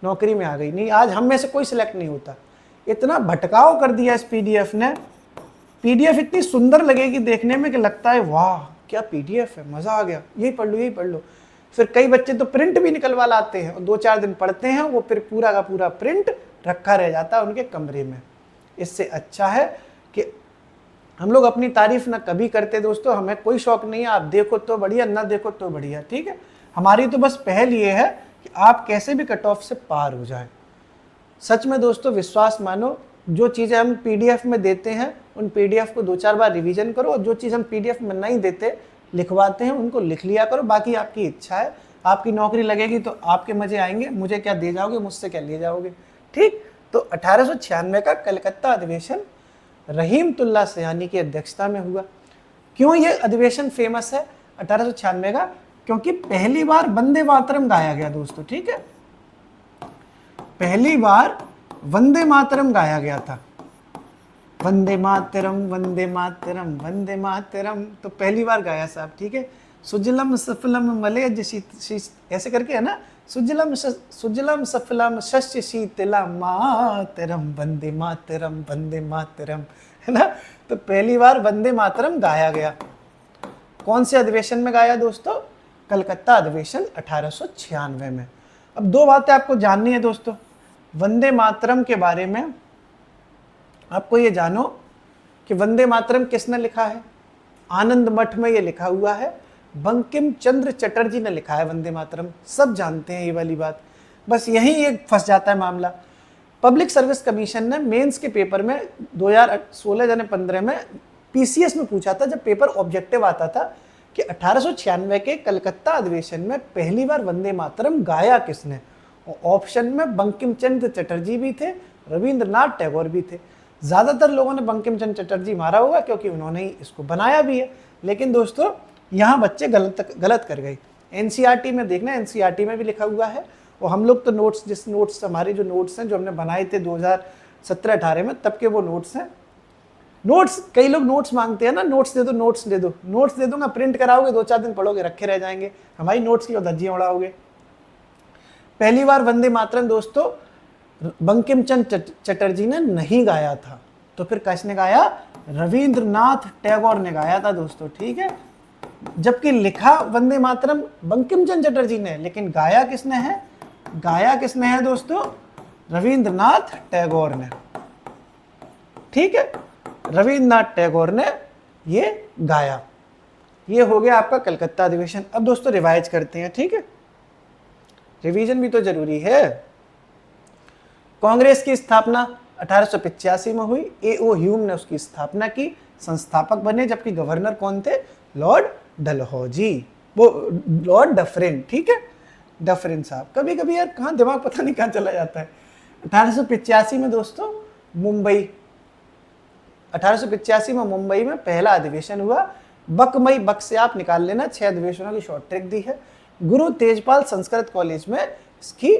नौकरी में आ गई, नहीं आज हम में से कोई सिलेक्ट नहीं होता। इतना भटकाव कर दिया इस पीडीएफ ने। पीडीएफ इतनी सुंदर लगेगी देखने में कि लगता है वाह क्या पीडीएफ है, मज़ा आ गया, यही पढ़ लो यही पढ़ लो। फिर कई बच्चे तो प्रिंट भी निकलवा लाते हैं और 2-4 दिन पढ़ते हैं, वो फिर पूरा का पूरा प्रिंट रखा रह जाता है उनके कमरे में। इससे अच्छा है कि हम लोग अपनी तारीफ ना कभी करते दोस्तों, हमें कोई शौक नहीं है, आप देखो तो बढ़िया, ना देखो तो बढ़िया। ठीक है, हमारी तो बस पहल ये है कि आप कैसे भी कट ऑफ से पार हो जाए। सच में दोस्तों विश्वास मानो, जो चीज़ें हम पीडीएफ में देते हैं उन पीडीएफ को 2-4 बार रिवीजन करो, और जो चीज़ हम पीडीएफ में नहीं देते लिखवाते हैं उनको लिख लिया करो। बाकी आपकी इच्छा है, आपकी नौकरी लगेगी तो आपके मजे आएंगे, मुझे क्या दे जाओगे, मुझसे क्या ले जाओगे। ठीक, तो 1896 का कलकत्ता अधिवेशन रहीमतुल्ला सयानी की अध्यक्षता में हुआ। क्यों ये अधिवेशन फेमस है 1896 का? क्योंकि पहली बार वंदे मातरम गाया गया दोस्तों। ठीक है, पहली बार वंदे मातरम गाया गया था। वंदे मातरम वंदे मातरम वंदे मातरम, तो पहली बार गाया साहब, ठीक है। सुजलम सफलम मलयज शीत, ऐसे करके है ना, सुजलम सफलम शस्य शीतला मातरम वंदे मातरम वंदे मातरम, है ना। तो पहली बार वंदे मातरम गाया गया। कौन से अधिवेशन में गाया दोस्तों? कलकत्ता अधिवेशन 1896 में। अब दो बातें आपको जाननी है दोस्तों वंदे मातरम के बारे में। आपको ये जानो कि वंदे मातरम किसने लिखा है। आनंद मठ में ये लिखा हुआ है, बंकिम चंद्र चटर्जी ने लिखा है वंदे मातरम। सब जानते हैं ये वाली बात, बस यही ये फंस जाता है मामला। पब्लिक सर्विस कमीशन ने मेंस के पेपर में 2016-15 में पीसीएस में पूछा था, जब पेपर ऑब्जेक्टिव आता था कि 1896 के कलकत्ता अधिवेशन में पहली बार वंदे मातरम गाया किसने। ऑप्शन में बंकिम चंद्र चटर्जी भी थे, रविंद्रनाथ टैगोर भी थे। ज़्यादातर लोगों ने बंकिम चंद्र चटर्जी मारा होगा क्योंकि उन्होंने ही इसको बनाया भी है, लेकिन दोस्तों यहाँ बच्चे गलत कर गए। एनसीईआरटी में देखना, एनसीईआरटी में भी लिखा हुआ है। और हम लोग तो नोट्स हमारे जो नोट्स हैं जो हमने बनाए थे 2017-18 में, तब के वो नोट्स हैं। नोट्स, कई लोग नोट्स मांगते हैं ना, नोट्स दे दो, नोट्स दे दो। नोट्स दे दूंगा, प्रिंट कराओगे, 2-4 दिन पढ़ोगे, रखे रह जाएंगे। हमारी नोट्स की धज्जियां उड़ाओगे। पहली बार वंदे मातरम दोस्तों बंकिम चंद्र चटर्जी ने नहीं गाया था, तो फिर किसने गाया? रविंद्रनाथ टैगोर ने गाया था दोस्तों, ठीक है। जबकि लिखा वंदे मातरम बंकिम चंद्र चटर्जी ने, लेकिन गाया किसने है? गाया किसने है दोस्तों? रविंद्रनाथ टैगोर ने, ठीक है। रविंद्रनाथ टैगोर ने ये गाया। ये हो गया आपका कलकत्ता अधिवेशन। अब दोस्तों रिवाइज करते हैं, ठीक है, रिवीजन भी तो जरूरी है। कांग्रेस की स्थापना 1885 में हुई। एओ ह्यूम ने उसकी स्थापना की, संस्थापक बने, जबकि गवर्नर कौन थे? लॉर्ड डलहौजी, वो लॉर्ड डफरिन, ठीक है, डफरिन साहब। कभी कभी यार कहाँ दिमाग पता नहीं कहाँ चला जाता है। 1885 में दोस्तों मुंबई, 1885 में मुंबई में पहला अधिवेशन हुआ। बकमई, बक से आप निकाल लेना, 6 अधिवेशनों की शॉर्ट ट्रिक दी है। गुरु तेजपाल संस्कृत कॉलेज में इसकी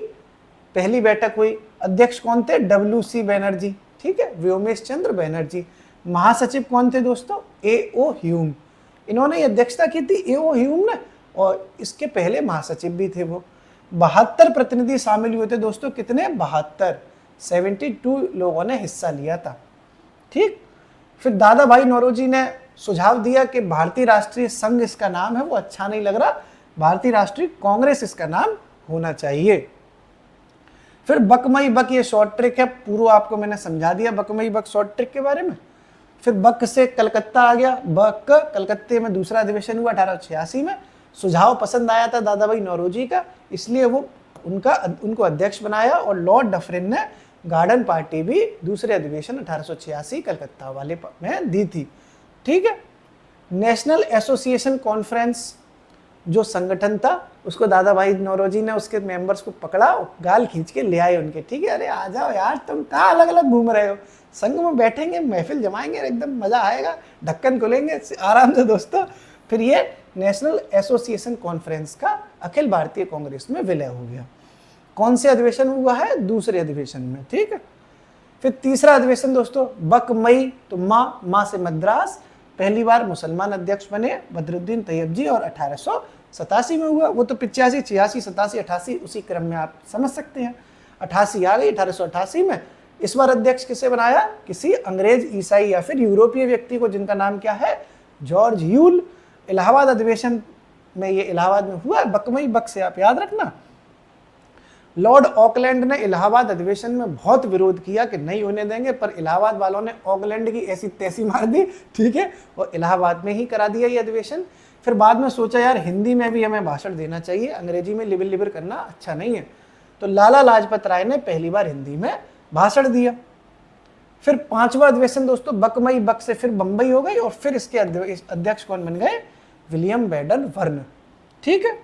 पहली बैठक हुई। अध्यक्ष कौन थे? WC बनर्जी, ठीक है, व्योमेश चंद्र बनर्जी। महासचिव कौन थे दोस्तों? एओ ह्यूम, इन्होंने अध्यक्षता की थी, एओ ह्यूम ने, और इसके पहले महासचिव भी थे वो। 72 प्रतिनिधि शामिल हुए थे दोस्तों, कितने? 72, 72 लोगों ने हिस्सा लिया था, ठीक। फिर दादा भाई नौरोजी ने सुझाव दिया कि भारतीय राष्ट्रीय संघ इसका नाम है, वो अच्छा नहीं लग रहा, भारतीय राष्ट्रीय कांग्रेस इसका नाम होना चाहिए। फिर बकमई बक, ये शॉर्ट ट्रिक है, पूर्व आपको मैंने समझा दिया बकमई बक शॉर्ट ट्रिक के बारे में। फिर बक से कलकत्ता आ गया। बक कलकत्ते में दूसरा अधिवेशन हुआ 1886 में। सुझाव पसंद आया था दादा भाई नौरोजी का, इसलिए वो उनको अध्यक्ष बनाया, और लॉर्ड डफरिन ने गार्डन पार्टी भी दूसरे अधिवेशन 1886 कलकत्ता वाले में दी थी, ठीक है। नेशनल एसोसिएशन कॉन्फ्रेंस जो संगठन था, उसको दादा भाई नौरोजी ने उसके मेंबर्स को पकड़ा, गाल खींच के ले आए उनके, ठीक है। अरे आ जाओ यार, तुम कहाँ अलग अलग घूम रहे हो, संघ में बैठेंगे, महफिल जमाएंगे, एकदम मजा आएगा, ढक्कन खोलेंगे आराम से दोस्तों। फिर ये नेशनल एसोसिएशन कॉन्फ्रेंस का अखिल भारतीय कांग्रेस में विलय हो गया। कौन से अधिवेशन हुआ है? दूसरे अधिवेशन में, ठीक है। फिर तीसरा अधिवेशन दोस्तों बकमई, तो माँ से मद्रास, पहली बार मुसलमान अध्यक्ष बने बदरुद्दीन तैयब जी, और 1887 में हुआ। वो तो 85, 86, 87, 88 उसी क्रम में आप समझ सकते हैं। 88 आ गई 1888 में। इस बार अध्यक्ष किसे बनाया? किसी अंग्रेज, ईसाई या फिर यूरोपीय व्यक्ति को, जिनका नाम क्या है? जॉर्ज ह्यूल। इलाहाबाद अधिवेशन में, ये इलाहाबाद में हुआ। बकमई बक से आप याद रखना। लॉर्ड ऑकलैंड ने इलाहाबाद अधिवेशन में बहुत विरोध किया कि नहीं होने देंगे, पर इलाहाबाद वालों ने ऑकलैंड की ऐसी तैसी मार दी, ठीक है, और इलाहाबाद में ही करा दिया ये अधिवेशन। फिर बाद में सोचा यार हिंदी में भी हमें भाषण देना चाहिए, अंग्रेजी में लिबिर लिबिर करना अच्छा नहीं है, तो लाला लाजपत राय ने पहली बार हिंदी में भाषण दिया। फिर 5वां अधिवेशन दोस्तों बकमई बक से फिर बम्बई हो गई, और फिर इसके अध्यक्ष कौन बन गए? विलियम बेडन वर्न, ठीक है।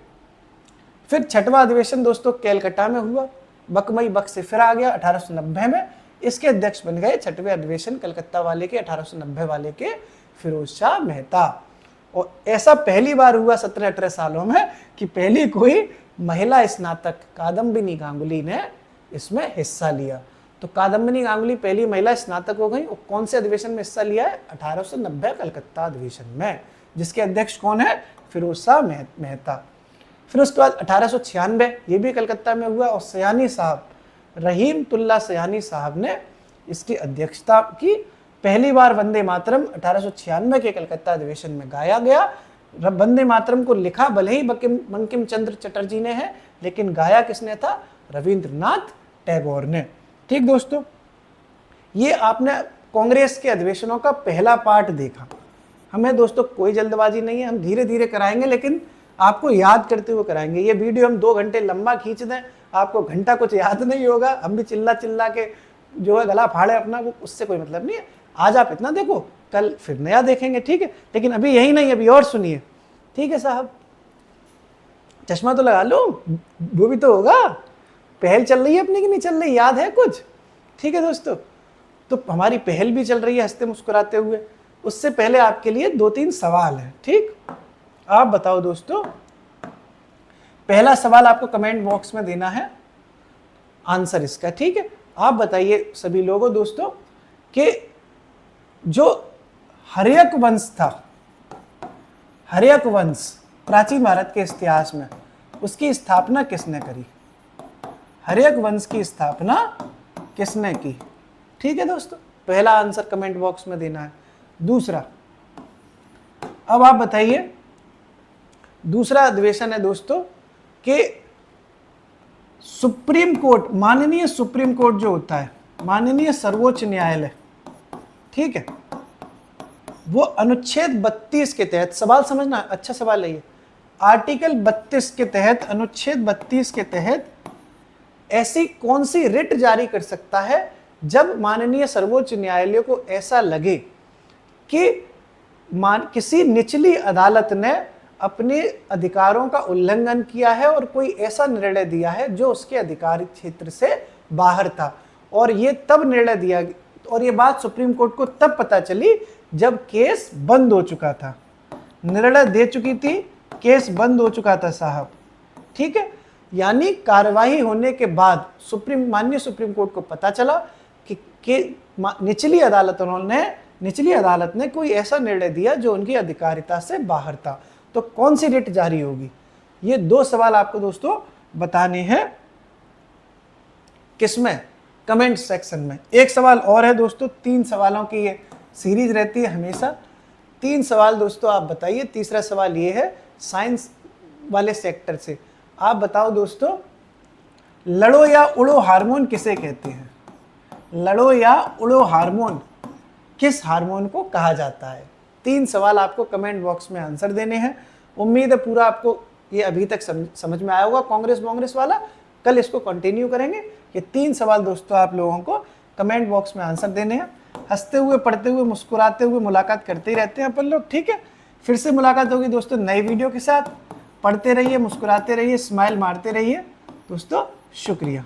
फिर 6वां अधिवेशन दोस्तों कैलकाटा में हुआ। बकमई बक से फिर आ गया 1890 में। इसके अध्यक्ष बन गए 6वें अधिवेशन कलकत्ता वाले के, 1890 वाले के, फिरोज शाह मेहता। और ऐसा पहली बार हुआ 17-18 सालों में कि पहली कोई महिला स्नातक कादम्बिनी गांगुली ने इसमें हिस्सा लिया। तो कादम्बिनी गांगुली पहली महिला स्नातक हो गई। और कौन से अधिवेशन में हिस्सा लिया है? 1890 कलकत्ता अधिवेशन में, जिसके अध्यक्ष कौन है? फिरोज शाह मेहता। फिर उसके बाद 1896 ये भी कलकत्ता में हुआ और सयानी साहब, रहीमतुल्ला सयानी साहब ने इसकी अध्यक्षता की। पहली बार वंदे मातरम 1896 के कलकत्ता अधिवेशन में गाया गया। वंदे मातरम को लिखा भले ही बंकिम चंद्र चटर्जी ने है, लेकिन गाया किसने था? रविंद्रनाथ टैगोर ने। ठीक दोस्तों, ये आपने कांग्रेस के अधिवेशनों का पहला पार्ट देखा। हमें दोस्तों कोई जल्दबाजी नहीं है, हम धीरे धीरे कराएंगे, लेकिन आपको याद करते हुए कराएंगे। ये वीडियो हम 2 घंटे लंबा खींच दें, आपको घंटा कुछ याद नहीं होगा, हम भी चिल्ला चिल्ला के जो है गला फाड़े अपना, वो उससे कोई मतलब नहीं है। आज आप इतना देखो, कल फिर नया देखेंगे, ठीक है। लेकिन अभी यही नहीं, अभी और सुनिए, ठीक है साहब। चश्मा तो लगा लो, वो भी तो होगा। पहल चल रही है अपनी कि नहीं चल रही, याद है कुछ? ठीक है दोस्तों, तो हमारी पहल भी चल रही है हंसते मुस्कुराते हुए। उससे पहले आपके लिए 2-3 सवाल है, ठीक। आप बताओ दोस्तों, पहला सवाल आपको कमेंट बॉक्स में देना है आंसर इसका, ठीक है। आप बताइए सभी लोगों दोस्तों कि जो हर्यक वंश था, हर्यक वंश प्राचीन भारत के इतिहास में, उसकी स्थापना किसने करी? हर्यक वंश की स्थापना किसने की? ठीक है दोस्तों, पहला आंसर कमेंट बॉक्स में देना है। दूसरा, अब आप बताइए, दूसरा अधिवेशन है दोस्तों कि सुप्रीम कोर्ट, माननीय सुप्रीम कोर्ट जो होता है, माननीय सर्वोच्च न्यायालय, ठीक है, वो अनुच्छेद 32 के तहत, सवाल समझना, अच्छा सवाल है ये, आर्टिकल 32 के तहत, अनुच्छेद 32 के तहत ऐसी कौन सी रिट जारी कर सकता है जब माननीय सर्वोच्च न्यायालय को ऐसा लगे कि किसी निचली अदालत ने अपने अधिकारों का उल्लंघन किया है और कोई ऐसा निर्णय दिया है जो उसके अधिकार क्षेत्र से बाहर था। और ये तब निर्णय दिया, और ये बात सुप्रीम कोर्ट को तब पता चली जब केस बंद हो चुका था, निर्णय दे चुकी थी, केस बंद हो चुका था साहब, ठीक है। यानी कार्यवाही होने के बाद माननीय सुप्रीम कोर्ट को पता चला कि निचली अदालत ने कोई ऐसा निर्णय दिया जो उनकी अधिकारिता से बाहर था। तो कौन सी रिट जारी होगी? ये 2 सवाल आपको दोस्तों बताने हैं। किसमें? कमेंट सेक्शन में। एक सवाल और है दोस्तों, 3 सवालों की ये सीरीज रहती है हमेशा। 3 सवाल दोस्तों आप बताइए। तीसरा सवाल ये है साइंस वाले सेक्टर से। आप बताओ दोस्तों, लड़ो या उड़ो हार्मोन किसे कहते हैं? लड़ो या उड़ो हार्मोन किस हार्मोन को कहा जाता है? 3 सवाल आपको कमेंट बॉक्स में आंसर देने हैं। उम्मीद है पूरा आपको ये अभी तक समझ में आया होगा कांग्रेस वाला। कल इसको कंटिन्यू करेंगे। ये 3 सवाल दोस्तों आप लोगों को कमेंट बॉक्स में आंसर देने हैं। हंसते हुए, पढ़ते हुए, मुस्कुराते हुए मुलाकात करते ही रहते हैं अपन लोग, ठीक है। फिर से मुलाकात होगी दोस्तों नई वीडियो के साथ। पढ़ते रहिए, मुस्कुराते रहिए, स्माइल मारते रहिए दोस्तों। शुक्रिया।